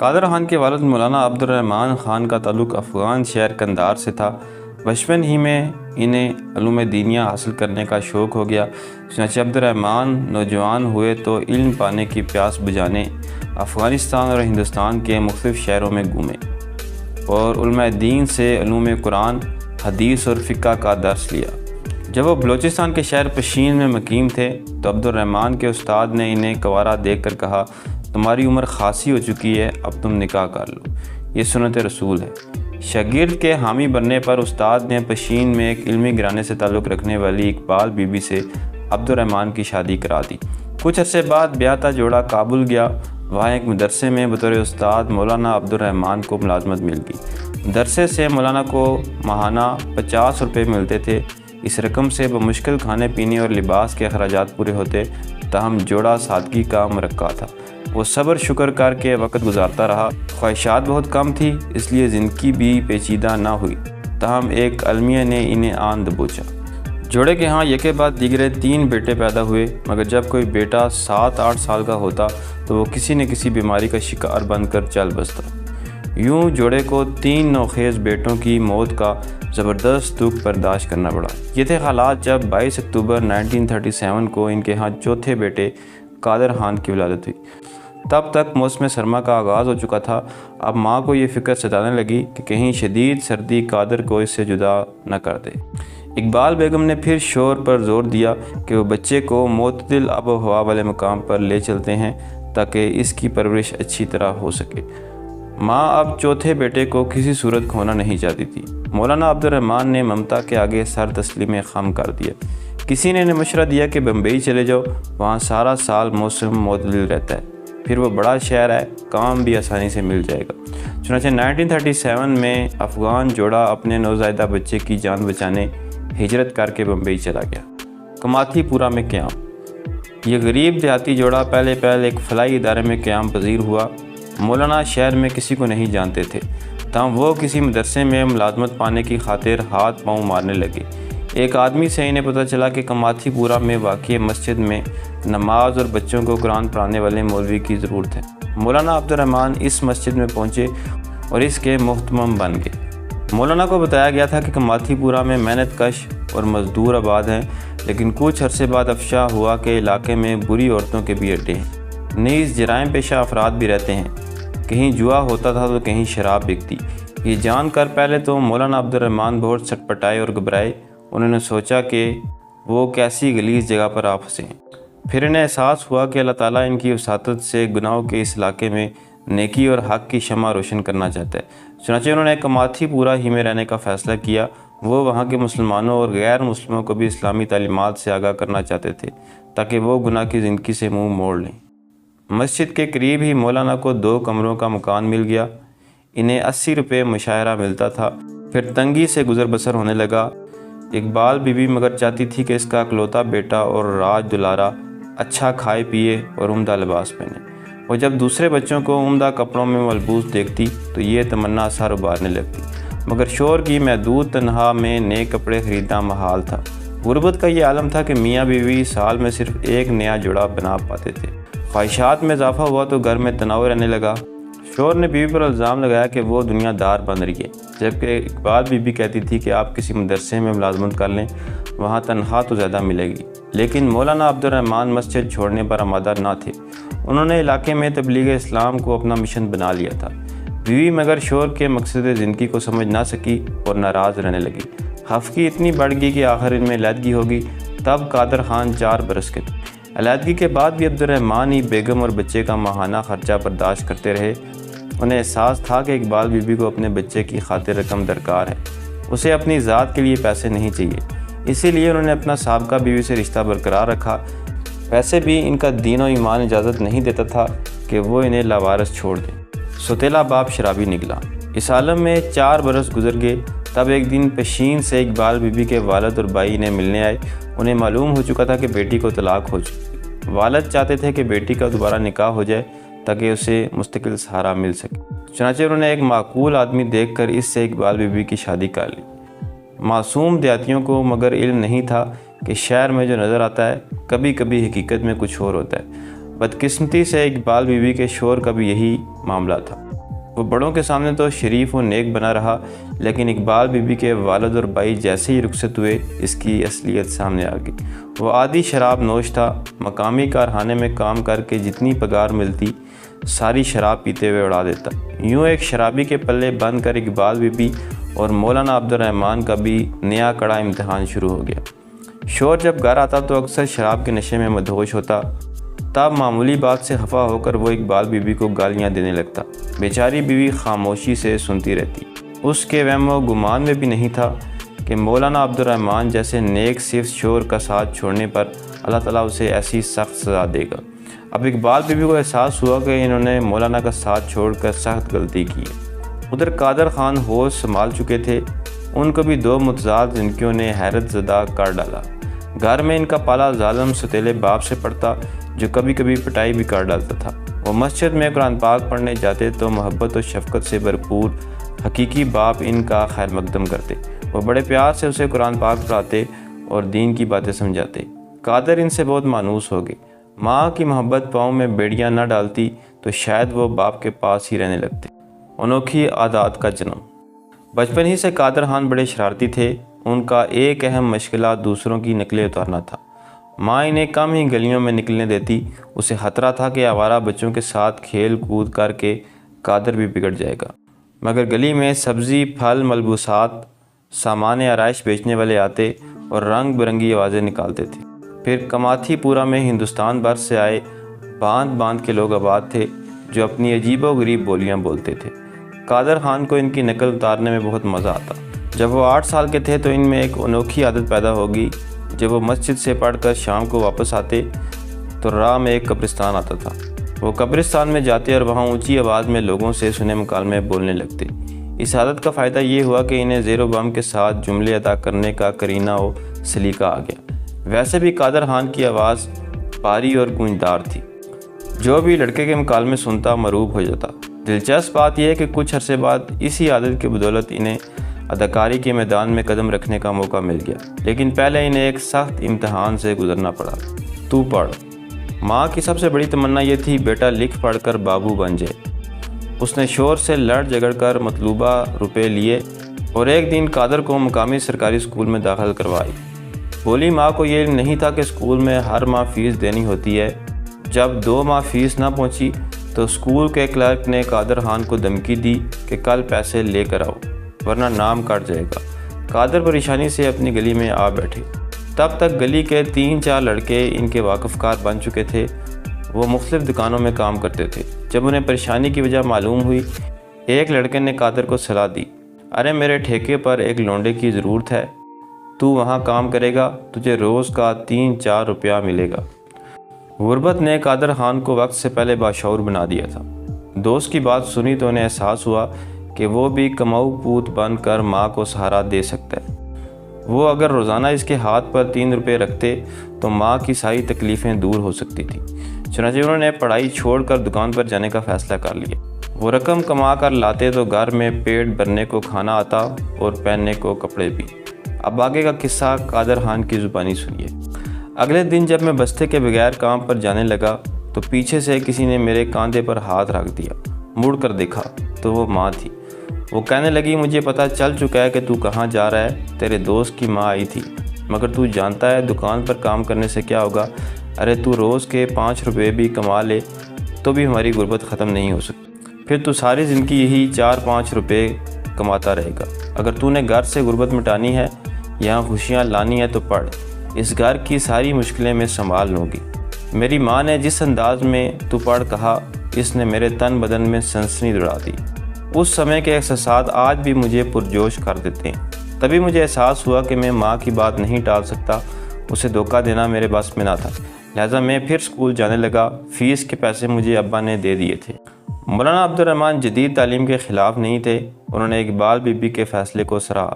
قادر خان کے والد مولانا عبد الرحمن خان کا تعلق افغان شہر قندھار سے تھا۔ بچپن ہی میں انہیں علوم دینیہ حاصل کرنے کا شوق ہو گیا۔ چنانچہ عبد الرحمن نوجوان ہوئے تو علم پانے کی پیاس بجھانے افغانستان اور ہندوستان کے مختلف شہروں میں گھومے اور علماء دین سے علوم قرآن، حدیث اور فقہ کا درس لیا۔ جب وہ بلوچستان کے شہر پشین میں مقیم تھے تو عبد الرحمن کے استاد نے انہیں کنوارا دیکھ کر کہا، تمہاری عمر خاصی ہو چکی ہے، اب تم نکاح کر لو، یہ سنت رسول ہے۔ شاگرد کے حامی بننے پر استاد نے پشین میں ایک علمی گھرانے سے تعلق رکھنے والی اقبال بی بی سے عبد الرحمن کی شادی کرا دی۔ کچھ عرصے بعد بیاہتا جوڑا کابل گیا۔ وہاں ایک مدرسے میں بطور استاد مولانا عبد الرحمن کو ملازمت مل گئی۔ مدرسے سے مولانا کو ماہانہ 50 روپے ملتے تھے۔ اس رقم سے بمشکل کھانے پینے اور لباس کے اخراجات پورے ہوتے، تاہم جوڑا سادگی کا مرقع تھا۔ وہ صبر شکر کر کے وقت گزارتا رہا۔ خواہشات بہت کم تھی، اس لیے زندگی بھی پیچیدہ نہ ہوئی، تاہم ایک المیہ نے انہیں آن دبوچا۔ جوڑے کے ہاں یکے بعد دیگرے 3 بیٹے پیدا ہوئے، مگر جب کوئی بیٹا 7-8 سال کا ہوتا تو وہ کسی نہ کسی بیماری کا شکار بن کر چل بستا۔ یوں جوڑے کو 3 نوخیز بیٹوں کی موت کا زبردست دکھ برداشت کرنا پڑا۔ یہ تھے حالات جب 22 اکتوبر 1937 کو ان کے ہاں چوتھے بیٹے قادر خان کی ولادت ہوئی۔ تب تک موسم سرما کا آغاز ہو چکا تھا۔ اب ماں کو یہ فکر ستانے لگی کہ کہیں شدید سردی قادر کو اس سے جدا نہ کر دے۔ اقبال بیگم نے پھر شوہر پر زور دیا کہ وہ بچے کو معتدل آب و ہوا والے مقام پر لے چلتے ہیں تاکہ اس کی پرورش اچھی طرح ہو سکے۔ ماں اب چوتھے بیٹے کو کسی صورت کھونا نہیں چاہتی تھی۔ مولانا عبد الرحمن نے ممتا کے آگے سر تسلیم خم کر دیا۔ کسی نے انہیں مشورہ دیا کہ بمبئی چلے جاؤ، وہاں سارا سال موسم معتدل رہتا ہے، پھر وہ بڑا شہر ہے، کام بھی آسانی سے مل جائے گا۔ چنانچہ 1937 میں افغان جوڑا اپنے نوزائیدہ بچے کی جان بچانے ہجرت کر کے بمبئی چلا گیا۔ کماتھی پورہ میں قیام۔ یہ غریب دیہاتی جوڑا پہلے ایک فلاحی ادارے میں قیام پذیر ہوا۔ مولانا شہر میں کسی کو نہیں جانتے تھے، تاہم وہ کسی مدرسے میں ملازمت پانے کی خاطر ہاتھ پاؤں مارنے لگے۔ ایک آدمی سے انہیں پتہ چلا کہ کماتھی پورہ میں واقع مسجد میں نماز اور بچوں کو قرآن پڑھانے والے مولوی کی ضرورت ہے۔ مولانا عبد الرحمن اس مسجد میں پہنچے اور اس کے مہتمم بن گئے۔ مولانا کو بتایا گیا تھا کہ کماتھی پورہ میں محنت کش اور مزدور آباد ہیں، لیکن کچھ عرصے بعد افشا ہوا کہ علاقے میں بری عورتوں کے بھی اڈے ہیں، نیز جرائم پیشہ افراد بھی رہتے ہیں۔ کہیں جوا ہوتا تھا تو کہیں شراب بکتی۔ یہ جان کر پہلے تو مولانا عبد الرحمن بہت سٹپٹائے اور گھبرائے۔ انہوں نے سوچا کہ وہ کیسی غلیظ جگہ پر آ پھنسے ہیں۔ پھر انہیں احساس ہوا کہ اللہ تعالیٰ ان کی وساطت سے گناہوں کے اس علاقے میں نیکی اور حق کی شمع روشن کرنا چاہتا ہے۔ چنانچہ انہوں نے کماتھی پورہ ہی میں رہنے کا فیصلہ کیا۔ وہ وہاں کے مسلمانوں اور غیر مسلموں کو بھی اسلامی تعلیمات سے آگاہ کرنا چاہتے تھے تاکہ وہ گناہ کی زندگی سے منہ موڑ لیں۔ مسجد کے قریب ہی مولانا کو 2 کمروں کا مکان مل گیا۔ انہیں 80 روپے مشاہرہ ملتا تھا۔ پھر تنگی سے گزر بسر ہونے لگا۔ اقبال بی بی مگر چاہتی تھی کہ اس کا اکلوتا بیٹا اور راج دلارا اچھا کھائے پیے اور عمدہ لباس پہنے۔ وہ جب دوسرے بچوں کو عمدہ کپڑوں میں ملبوس دیکھتی تو یہ تمنا سر ابارنے لگتی، مگر شوہر کی محدود تنخواہ میں نئے کپڑے خریدنا محال تھا۔ غربت کا یہ عالم تھا کہ میاں بیوی سال میں صرف ایک نیا جوڑا بنا پاتے تھے۔ خواہشات میں اضافہ ہوا تو گھر میں تناؤ رہنے لگا۔ شوہر نے بیوی پر الزام لگایا کہ وہ دنیا دار بن رہی ہے، جبکہ اقبال بی بی کہتی تھی کہ آپ کسی مدرسے میں ملازمت کر لیں، وہاں تنخواہ تو زیادہ ملے گی۔ لیکن مولانا عبد الرحمن مسجد چھوڑنے پر آمادہ نہ تھے۔ انہوں نے علاقے میں تبلیغ اسلام کو اپنا مشن بنا لیا تھا۔ بیوی مگر شوہر کے مقصد زندگی کو سمجھ نہ سکی اور ناراض رہنے لگی۔ خفگی اتنی بڑھ گئی کہ آخر ان میں علیحدگی ہوگی۔ تب قادر خان 4 برس کے تھے۔ علیحدگی کے بعد بھی عبد الرحمن ہی بیگم اور بچے کا ماہانہ خرچہ برداشت کرتے رہے۔ انہیں احساس تھا کہ اقبال بی بی کو اپنے بچے کی خاطر رقم درکار ہے، اسے اپنی ذات کے لیے پیسے نہیں چاہیے، اسی لیے انہوں نے اپنا سابقہ بیوی سے رشتہ برقرار رکھا۔ ویسے بھی ان کا دین و ایمان اجازت نہیں دیتا تھا کہ وہ انہیں لاوارث چھوڑ دیں۔ سوتیلا باپ شرابی نکلا۔ اس عالم میں 4 برس گزر گئے۔ تب ایک دن پشین سے اقبال بی بی کے والد اور بھائی انہیں ملنے آئے۔ انہیں معلوم ہو چکا تھا کہ بیٹی کو طلاق ہو چکی۔ والد چاہتے تھے کہ بیٹی کا دوبارہ نکاح ہو جائے تاکہ اسے مستقل سہارا مل سکے۔ چنانچہ انہوں نے ایک معقول آدمی دیکھ کر اس سے اقبال بی بی کی شادی کر لی۔ معصوم دیہاتیوں کو مگر علم نہیں تھا کہ شہر میں جو نظر آتا ہے کبھی کبھی حقیقت میں کچھ اور ہوتا ہے۔ بدقسمتی سے اقبال بیوی کے شوہر کا بھی یہی معاملہ تھا۔ وہ بڑوں کے سامنے تو شریف و نیک بنا رہا، لیکن اقبال بیوی کے والد اور بھائی جیسے ہی رخصت ہوئے اس کی اصلیت سامنے آ گئی۔ وہ عادی شراب نوش تھا، مقامی کارخانے میں کام کر کے جتنی پگار ملتی ساری شراب پیتے ہوئے اڑا دیتا۔ یوں ایک شرابی کے پلے بند کر اقبال بیوی اور مولانا عبد الرحمن کا بھی نیا کڑا امتحان شروع ہو گیا۔ شوہر جب گھر آتا تو اکثر شراب کے نشے میں مدہوش ہوتا، تب معمولی بات سے خفا ہو کر وہ اقبال بیوی کو گالیاں دینے لگتا۔ بیچاری بیوی خاموشی سے سنتی رہتی۔ اس کے وہم و گمان میں بھی نہیں تھا کہ مولانا عبد الرحمن جیسے نیک صرف شوہر کا ساتھ چھوڑنے پر اللہ تعالیٰ اسے ایسی سخت سزا دے گا۔ اب اقبال بیوی کو احساس ہوا کہ انہوں نے مولانا کا ساتھ چھوڑ کر سخت غلطی کی ہے۔ ادھر قادر خان ہوش سنبھال چکے تھے، ان کو بھی دو متضاد زندگیوں نے حیرت زدہ کر ڈالا۔ گھر میں ان کا پالا ظالم ستیلے باپ سے پڑتا جو کبھی کبھی پٹائی بھی کر ڈالتا تھا۔ وہ مسجد میں قرآن پاک پڑھنے جاتے تو محبت و شفقت سے بھرپور حقیقی باپ ان کا خیر مقدم کرتے۔ وہ بڑے پیار سے اسے قرآن پاک پڑھاتے اور دین کی باتیں سمجھاتے۔ قادر ان سے بہت مانوس ہو گئے۔ ماں کی محبت پاؤں میں بیڑیاں نہ ڈالتی تو شاید وہ باپ کے پاس ہی رہنے لگتے۔ انوکھی عادات کا جنم۔ بچپن ہی سے قادر خان بڑے شرارتی تھے۔ ان کا ایک اہم مشغلہ دوسروں کی نقلیں اتارنا تھا۔ ماں انہیں کم ہی گلیوں میں نکلنے دیتی، اسے خطرہ تھا کہ آوارہ بچوں کے ساتھ کھیل کود کر کے قادر بھی بگڑ جائے گا۔ مگر گلی میں سبزی، پھل، ملبوسات، سامان آرائش بیچنے والے آتے اور رنگ برنگی آوازیں نکالتے تھے۔ پھر کماتھی پورہ میں ہندوستان بھر سے آئے باندھ باندھ کے لوگ آباد تھے جو اپنی عجیب و غریب بولیاں بولتے تھے۔ قادر خان کو ان کی نقل اتارنے میں بہت مزہ آتا۔ جب وہ 8 سال کے تھے تو ان میں ایک انوکھی عادت پیدا ہوگی۔ جب وہ مسجد سے پڑھ کر شام کو واپس آتے تو راہ میں ایک قبرستان آتا تھا۔ وہ قبرستان میں جاتے اور وہاں اونچی آواز میں لوگوں سے سنے مکالمے بولنے لگتے۔ اس عادت کا فائدہ یہ ہوا کہ انہیں زیر و بم کے ساتھ جملے ادا کرنے کا کرینہ و سلیقہ آ گیا۔ ویسے بھی قادر خان کی آواز بھاری اور گونجدار تھی۔ جو بھی لڑکے کے مکالمے سنتا مروب ہو جاتا۔ دلچسپ بات یہ ہے کہ کچھ عرصے بعد اسی عادت کی بدولت انہیں اداکاری کے میدان میں قدم رکھنے کا موقع مل گیا، لیکن پہلے انہیں ایک سخت امتحان سے گزرنا پڑا۔ تو پڑھ۔ ماں کی سب سے بڑی تمنا یہ تھی بیٹا لکھ پڑھ کر بابو بن جائے۔ اس نے شوہر سے لڑ جھگڑ کر مطلوبہ روپے لیے اور ایک دن قادر کو مقامی سرکاری اسکول میں داخل کروائی۔ بولی ماں کو یہ نہیں تھا کہ اسکول میں ہر ماہ فیس دینی ہوتی ہے۔ جب 2 ماہ فیس نہ پہنچی تو اسکول کے کلرک نے قادر خان کو دھمکی دی کہ کل پیسے لے کر آؤ ورنہ نام کٹ جائے گا۔ قادر پریشانی سے اپنی گلی میں آ بیٹھے۔ تب تک گلی کے 3-4 لڑکے ان کے واقف کار بن چکے تھے۔ وہ مختلف دکانوں میں کام کرتے تھے۔ جب انہیں پریشانی کی وجہ معلوم ہوئی، ایک لڑکے نے قادر کو صلاح دی، ارے میرے ٹھیکے پر ایک لونڈے کی ضرورت ہے، تو وہاں کام کرے گا، تجھے روز کا 3-4 روپیہ ملے گا۔ غربت نے قادر خان کو وقت سے پہلے باشعور بنا دیا تھا۔ دوست کی بات سنی تو انہیں احساس ہوا کہ وہ بھی کماؤ پوت بن کر ماں کو سہارا دے سکتا ہے۔ وہ اگر روزانہ اس کے ہاتھ پر 3 روپے رکھتے تو ماں کی ساری تکلیفیں دور ہو سکتی تھیں۔ چنانچہ انہوں نے پڑھائی چھوڑ کر دکان پر جانے کا فیصلہ کر لیا۔ وہ رقم کما کر لاتے تو گھر میں پیٹ بھرنے کو کھانا آتا اور پہننے کو کپڑے بھی۔ اب آگے کا قصہ قادر خان کی زبانی سنیے۔ اگلے دن جب میں بستے کے بغیر کام پر جانے لگا تو پیچھے سے کسی نے میرے کاندھے پر ہاتھ رکھ دیا۔ مڑ کر دیکھا تو وہ ماں تھی۔ وہ کہنے لگی مجھے پتہ چل چکا ہے کہ تو کہاں جا رہا ہے، تیرے دوست کی ماں آئی تھی، مگر تو جانتا ہے دکان پر کام کرنے سے کیا ہوگا؟ ارے تو روز کے 5 روپے بھی کما لے تو بھی ہماری غربت ختم نہیں ہو سکتی، پھر تو ساری زندگی یہی 4-5 روپے کماتا رہے گا۔ اگر تو نے گھر سے غربت مٹانی ہے، یہاں خوشیاں لانی ہے تو پڑھ، اس گھر کی ساری مشکلیں میں سنبھال لوں گی۔ میری ماں نے جس انداز میں تو پڑھ کہا، اس نے میرے تن بدن میں سنسنی دوڑا دی۔ اس سمے کے احساسات آج بھی مجھے پرجوش کر دیتے ہیں۔ تبھی مجھے احساس ہوا کہ میں ماں کی بات نہیں ٹال سکتا، اسے دھوکہ دینا میرے بس میں نہ تھا، لہٰذا میں پھر اسکول جانے لگا۔ فیس کے پیسے مجھے ابا نے دے دیے تھے۔ مولانا عبد الرحمن جدید تعلیم کے خلاف نہیں تھے۔ انہوں نے اقبال بی بی کے فیصلے کو سراہا،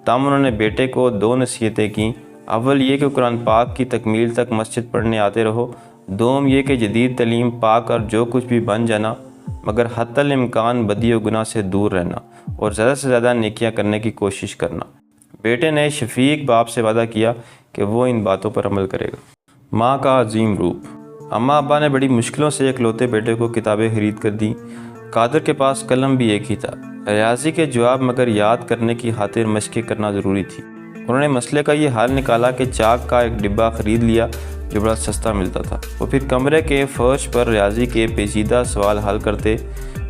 تاہم انہوں نے بیٹے کو 2 نصیحتیں کیں۔ اول یہ کہ قرآن پاک کی تکمیل تک مسجد پڑھنے آتے رہو، دوم یہ کہ جدید تعلیم پا کر جو کچھ بھی بن جانا، مگر حتی الامکان بدی و گناہ سے دور رہنا اور زیادہ سے زیادہ نیکیاں کرنے کی کوشش کرنا۔ بیٹے نے شفیق باپ سے وعدہ کیا کہ وہ ان باتوں پر عمل کرے گا۔ ماں کا عظیم روپ۔ اماں ابا نے بڑی مشکلوں سے اکلوتے بیٹے کو کتابیں خرید کر دیں۔ قادر کے پاس قلم بھی ایک ہی تھا، ریاضی کے جواب مگر یاد کرنے کی خاطر مشقیں کرنا ضروری تھی۔ انہوں نے مسئلے کا یہ حل نکالا کہ چاک کا ایک ڈبہ خرید لیا جو بڑا سستا ملتا تھا۔ وہ پھر کمرے کے فرش پر ریاضی کے پیچیدہ سوال حل کرتے۔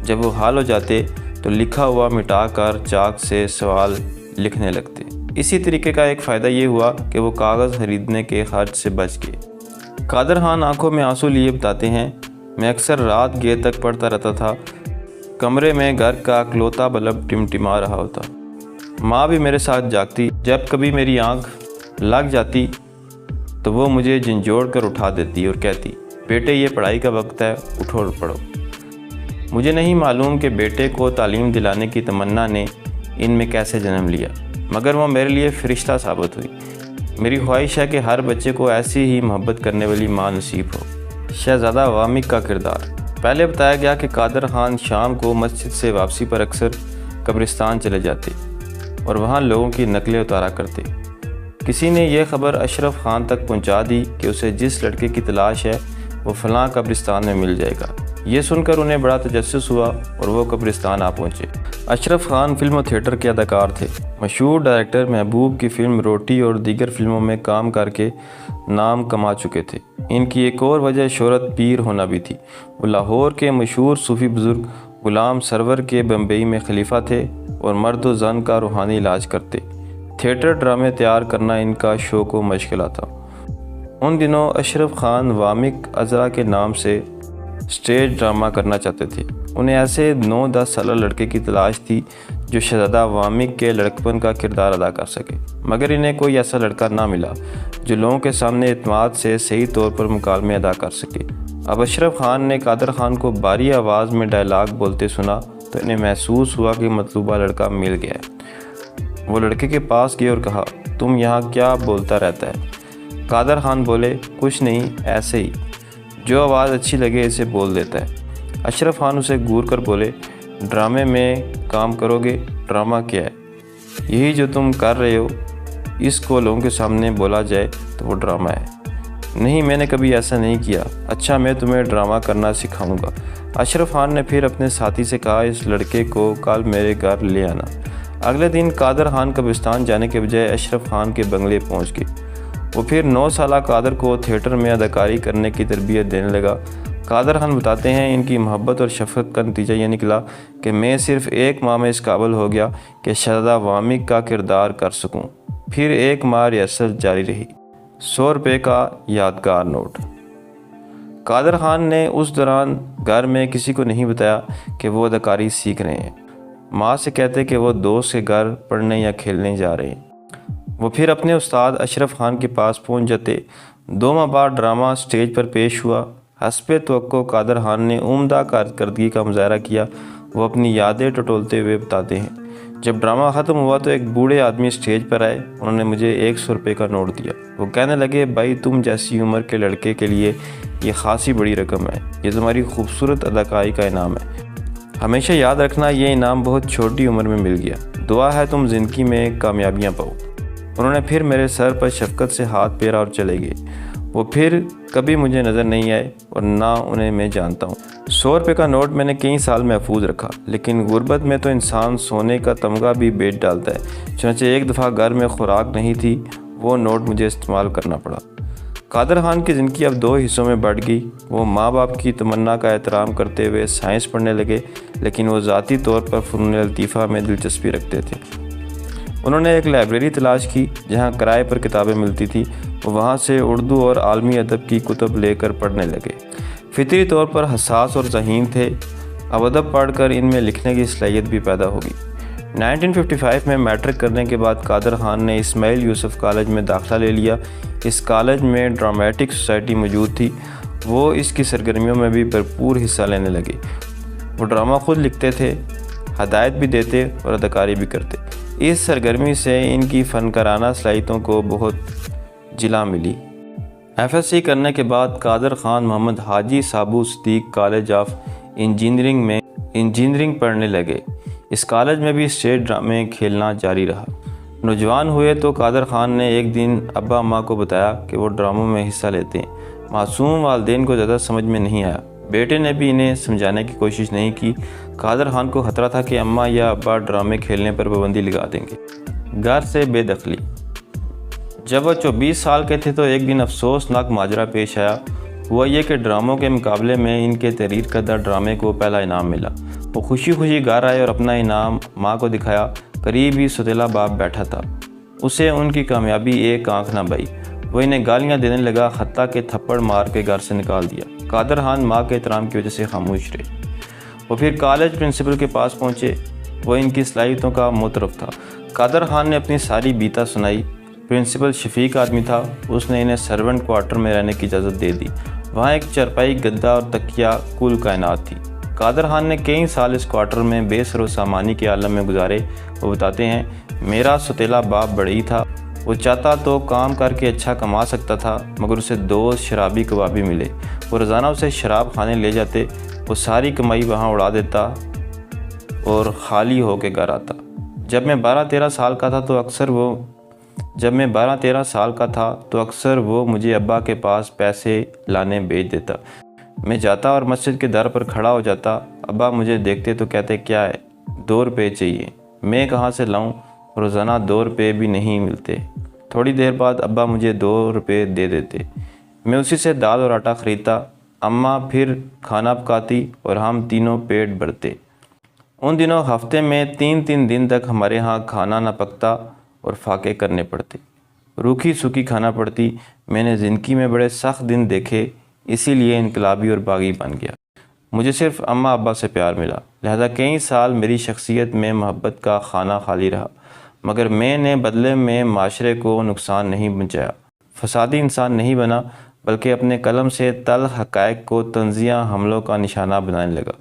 جب وہ حل ہو جاتے تو لکھا ہوا مٹا کر چاک سے سوال لکھنے لگتے۔ اسی طریقے کا ایک فائدہ یہ ہوا کہ وہ کاغذ خریدنے کے خرچ سے بچ گئے۔ قادر خان آنکھوں میں آنسو لیے بتاتے ہیں، میں اکثر رات گیر تک پڑھتا رہتا تھا۔ کمرے میں گھر کا اکلوتا بلب ٹمٹما رہا ہوتا۔ ماں بھی میرے ساتھ جاگتی۔ جب کبھی میری آنکھ لگ جاتی تو وہ مجھے جھنجھوڑ کر اٹھا دیتی اور کہتی، بیٹے یہ پڑھائی کا وقت ہے، اٹھو اور پڑھو۔ مجھے نہیں معلوم کہ بیٹے کو تعلیم دلانے کی تمنا نے ان میں کیسے جنم لیا، مگر وہ میرے لیے فرشتہ ثابت ہوئی۔ میری خواہش ہے کہ ہر بچے کو ایسی ہی محبت کرنے والی ماں نصیب ہو۔ شہزادہ وامق کا کردار۔ پہلے بتایا گیا کہ قادر خان شام کو مسجد سے واپسی پر اکثر قبرستان چلے جاتے اور وہاں لوگوں کی نقلیں اتارا کرتے۔ کسی نے یہ خبر اشرف خان تک پہنچا دی کہ اسے جس لڑکے کی تلاش ہے وہ فلاں قبرستان میں مل جائے گا۔ یہ سن کر انہیں بڑا تجسس ہوا اور وہ قبرستان آ پہنچے۔ اشرف خان فلم و تھیٹر کے اداکار تھے۔ مشہور ڈائریکٹر محبوب کی فلم روٹی اور دیگر فلموں میں کام کر کے نام کما چکے تھے۔ ان کی ایک اور وجہ شہرت پیر ہونا بھی تھی۔ وہ لاہور کے مشہور صوفی بزرگ غلام سرور کے بمبئی میں خلیفہ تھے اور مرد و زن کا روحانی علاج کرتے۔ تھیٹر ڈرامے تیار کرنا ان کا شوق و مشغلہ تھا۔ ان دنوں اشرف خان وامق عذرا کے نام سے سٹیج ڈرامہ کرنا چاہتے تھے۔ انہیں ایسے 9-10 سالہ لڑکے کی تلاش تھی جو شہزادہ وامق کے لڑکپن کا کردار ادا کر سکے، مگر انہیں کوئی ایسا لڑکا نہ ملا جو لوگوں کے سامنے اعتماد سے صحیح طور پر مکالمے ادا کر سکے۔ اب اشرف خان نے قادر خان کو بھاری آواز میں ڈائلاگ بولتے سنا تو انہیں محسوس ہوا کہ مطلوبہ لڑکا مل گیا ہے۔ وہ لڑکے کے پاس گئے اور کہا، تم یہاں کیا بولتا رہتا ہے؟ قادر خان بولے، کچھ نہیں، ایسے ہی، جو آواز اچھی لگے اسے بول دیتا ہے۔ اشرف خان اسے گور کر بولے، ڈرامے میں کام کرو گے؟ ڈرامہ کیا ہے؟ یہی جو تم کر رہے ہو، اس کو لوگوں کے سامنے بولا جائے تو وہ ڈرامہ ہے۔ نہیں، میں نے کبھی ایسا نہیں کیا۔ اچھا، میں تمہیں ڈرامہ کرنا سکھاؤں گا۔ اشرف خان نے پھر اپنے ساتھی سے کہا، اس لڑکے کو کل میرے گھر لے آنا۔ اگلے دن قادر خان قبرستان جانے کے بجائے اشرف خان کے بنگلے پہنچ گئے۔ وہ پھر 9 سالہ قادر کو تھیٹر میں اداکاری کرنے کی تربیت دینے لگا۔ قادر خان بتاتے ہیں، ان کی محبت اور شفقت کا نتیجہ یہ نکلا کہ میں صرف 1 ماہ میں اس قابل ہو گیا کہ شہزادہ وامق کا کردار کر سکوں۔ پھر 1 ماہ ریاست جاری رہی۔ 100 روپے کا یادگار نوٹ۔ قادر خان نے اس دوران گھر میں کسی کو نہیں بتایا کہ وہ اداکاری سیکھ رہے ہیں۔ ماں سے کہتے کہ وہ دوست کے گھر پڑھنے یا کھیلنے جا رہے ہیں۔ وہ پھر اپنے استاد اشرف خان کے پاس پہنچ جاتے۔ 2 ماہ بعد ڈرامہ سٹیج پر پیش ہوا۔ حسب توقع قادر خان نے عمدہ کارکردگی کا مظاہرہ کیا۔ وہ اپنی یادیں ٹٹولتے ہوئے بتاتے ہیں، جب ڈرامہ ختم ہوا تو ایک بوڑھے آدمی سٹیج پر آئے۔ انہوں نے مجھے 100 روپے کا نوٹ دیا۔ وہ کہنے لگے، بھائی، تم جیسی عمر کے لڑکے کے لیے یہ خاصی بڑی رقم ہے۔ یہ تمہاری خوبصورت اداکاری کا انعام ہے۔ ہمیشہ یاد رکھنا، یہ انعام بہت چھوٹی عمر میں مل گیا۔ دعا ہے تم زندگی میں کامیابیاں پاؤ۔ انہوں نے پھر میرے سر پر شفقت سے ہاتھ پھیرا اور چلے گئے۔ وہ پھر کبھی مجھے نظر نہیں آئے اور نہ انہیں میں جانتا ہوں۔ 100 روپے کا نوٹ میں نے کئی سال محفوظ رکھا، لیکن غربت میں تو انسان سونے کا تمغہ بھی بیچ ڈالتا ہے۔ چنانچہ ایک دفعہ گھر میں خوراک نہیں تھی، وہ نوٹ مجھے استعمال کرنا پڑا۔ قادر خان کی زندگی اب 2 حصوں میں بٹ گئی۔ وہ ماں باپ کی تمنا کا احترام کرتے ہوئے سائنس پڑھنے لگے، لیکن وہ ذاتی طور پر فنون لطیفہ میں دلچسپی رکھتے تھے۔ انہوں نے ایک لائبریری تلاش کی جہاں کرائے پر کتابیں ملتی تھیں۔ وہ وہاں سے اردو اور عالمی ادب کی کتب لے کر پڑھنے لگے۔ فطری طور پر حساس اور ذہین تھے۔ اب ادب پڑھ کر ان میں لکھنے کی صلاحیت بھی پیدا ہوگی۔ 1955 میں میٹرک کرنے کے بعد قادر خان نے اسماعیل یوسف کالج میں داخلہ لے لیا۔ اس کالج میں ڈرامیٹک سوسائٹی موجود تھی۔ وہ اس کی سرگرمیوں میں بھی بھرپور حصہ لینے لگے۔ وہ ڈرامہ خود لکھتے تھے، ہدایت بھی دیتے اور اداکاری بھی کرتے۔ اس سرگرمی سے ان کی فنکارانہ صلاحیتوں کو بہت جلا ملی۔ FSC کرنے کے بعد قادر خان محمد حاجی سابو صدیق کالج آف انجینئرنگ میں انجینئرنگ پڑھنے لگے۔ اس کالج میں بھی اسٹیج ڈرامے کھیلنا جاری رہا۔ نوجوان ہوئے تو قادر خان نے ایک دن ابا اماں کو بتایا کہ وہ ڈراموں میں حصہ لیتے ہیں۔ معصوم والدین کو زیادہ سمجھ میں نہیں آیا۔ بیٹے نے بھی انہیں سمجھانے کی کوشش نہیں کی۔ قادر خان کو خطرہ تھا کہ اماں یا ابا ڈرامے کھیلنے پر پابندی لگا دیں گے۔ گھر سے بے دخلی۔ جب وہ 24 سال کے تھے تو ایک دن افسوسناک ماجرا پیش آیا۔ ہوا یہ کہ ڈراموں کے مقابلے میں ان کے تحریر کردہ ڈرامے کو پہلا انعام ملا۔ وہ خوشی خوشی گھر آئے اور اپنا انعام ماں کو دکھایا۔ قریب ہی ستیلا باپ بیٹھا تھا، اسے ان کی کامیابی ایک آنکھ نہ بھائی۔ وہ انہیں گالیاں دینے لگا، حتیٰ کہ تھپڑ مار کے گھر سے نکال دیا۔ قادر خان ماں کے احترام کی وجہ سے خاموش رہے۔ وہ پھر کالج پرنسپل کے پاس پہنچے۔ وہ ان کی صلاحیتوں کا معترف تھا۔ قادر خان نے اپنی ساری بیتا سنائی۔ پرنسپل شفیق آدمی تھا، اس نے انہیں سرونٹ کوارٹر میں رہنے کی اجازت دے دی۔ وہاں ایک چرپائی، گدا اور تکیہ کل کائنات تھی۔ قادر خان نے کئی سال اس کوارٹر میں بے سر و سامانی کے عالم میں گزارے۔ وہ بتاتے ہیں، میرا ستیلا باپ بڑی تھا، وہ چاہتا تو کام کر کے اچھا کما سکتا تھا، مگر اسے دوست شرابی کبابی ملے، وہ روزانہ اسے شراب خانے لے جاتے، وہ ساری کمائی وہاں اڑا دیتا اور خالی ہو کے گھر آتا۔ جب میں 12-13 سال کا تھا تو اکثر وہ مجھے ابا کے پاس پیسے لانے بھیج دیتا۔ میں جاتا اور مسجد کے در پر کھڑا ہو جاتا۔ ابا مجھے دیکھتے تو کہتے، کیا ہے؟ 2 روپے چاہیے۔ میں کہاں سے لاؤں؟ روزانہ 2 روپے بھی نہیں ملتے۔ تھوڑی دیر بعد ابا مجھے 2 روپے دے دیتے، میں اسی سے دال اور آٹا خریدتا۔ اماں پھر کھانا پکاتی اور ہم تینوں پیٹ بھرتے۔ ان دنوں ہفتے میں 3 دن تک ہمارے ہاں کھانا نہ پکتا اور فاقے کرنے پڑتے، روکھی سوکھی کھانا پڑتی۔ میں نے زندگی میں بڑے سخت دن دیکھے، اسی لیے انقلابی اور باغی بن گیا۔ مجھے صرف اماں ابا سے پیار ملا، لہذا کئی سال میری شخصیت میں محبت کا خانہ خالی رہا، مگر میں نے بدلے میں معاشرے کو نقصان نہیں پہنچایا، فسادی انسان نہیں بنا، بلکہ اپنے قلم سے تلخ حقائق کو طنزیہ حملوں کا نشانہ بنانے لگا۔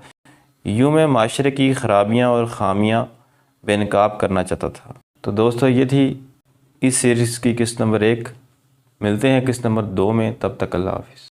یوں میں معاشرے کی خرابیاں اور خامیاں بے نقاب کرنا چاہتا تھا۔ تو دوستو، یہ تھی اس سیریز کی قسط نمبر 1۔ ملتے ہیں قسط نمبر 2 میں، تب تک اللہ حافظ۔